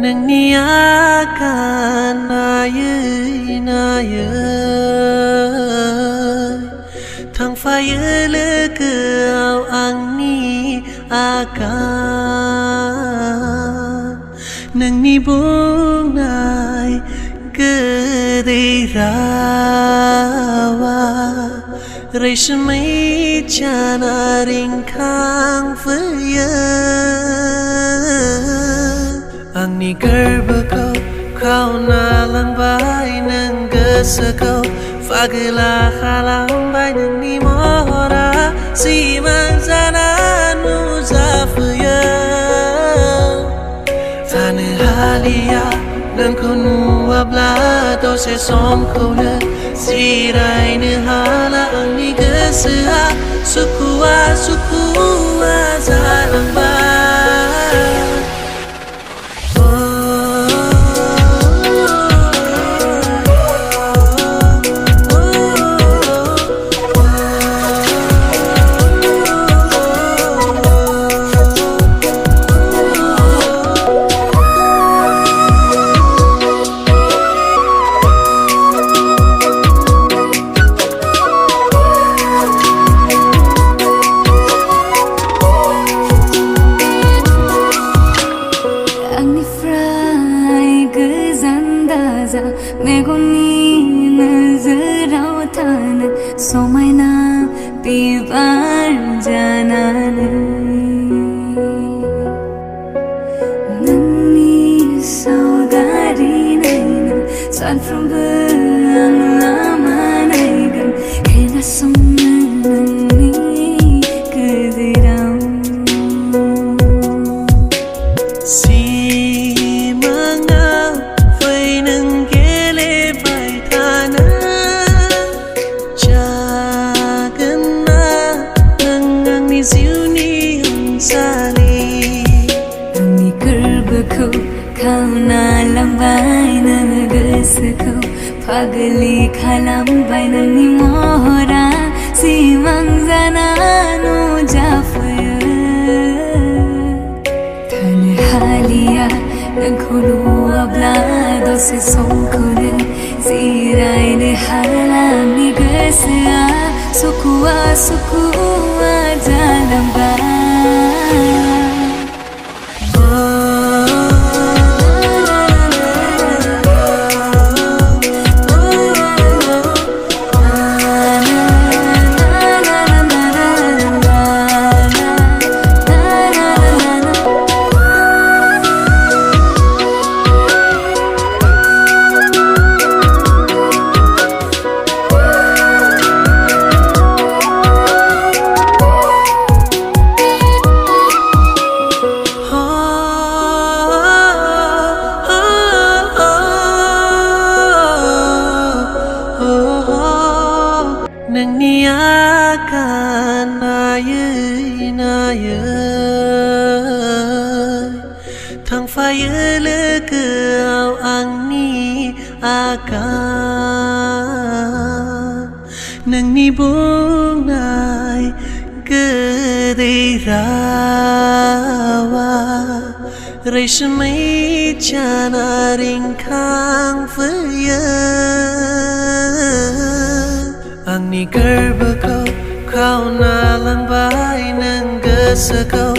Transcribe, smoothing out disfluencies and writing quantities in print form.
Nwngni agan naywi thang phai lơ kêu Nwngni agan Nwngni buông nai cứ đi rawa rây mấy chana ring khang với Nwngni gerbekau kau nalang bai nang gesekau fagela khalam bai Nwngni mora si mang zana nu zafuya tane halia nang konu abla to se som khole si rai ne hala Nwngni gesea sukua zalang bai Somayna pivar janane Nwngni saudari naina san from bang lama naigan kena song Nwngni kedirau si mangau vai nang gele bai thana Nwngni gerbekau kau nalang bai nang gesekau fageli khalam bai Nwngni mora si mang zana nu zafuya tane halia nang khulu abla do se som khole si rai ne hala Nwngni gesea sukua zalang bai Nwngni agan naywi thang phai lơ kêu Nwngni agan Nwngni buông nai cứ đi rawa rây mấy chana ring khang với Nwngni gerbekau kau nalang bai nang gesekau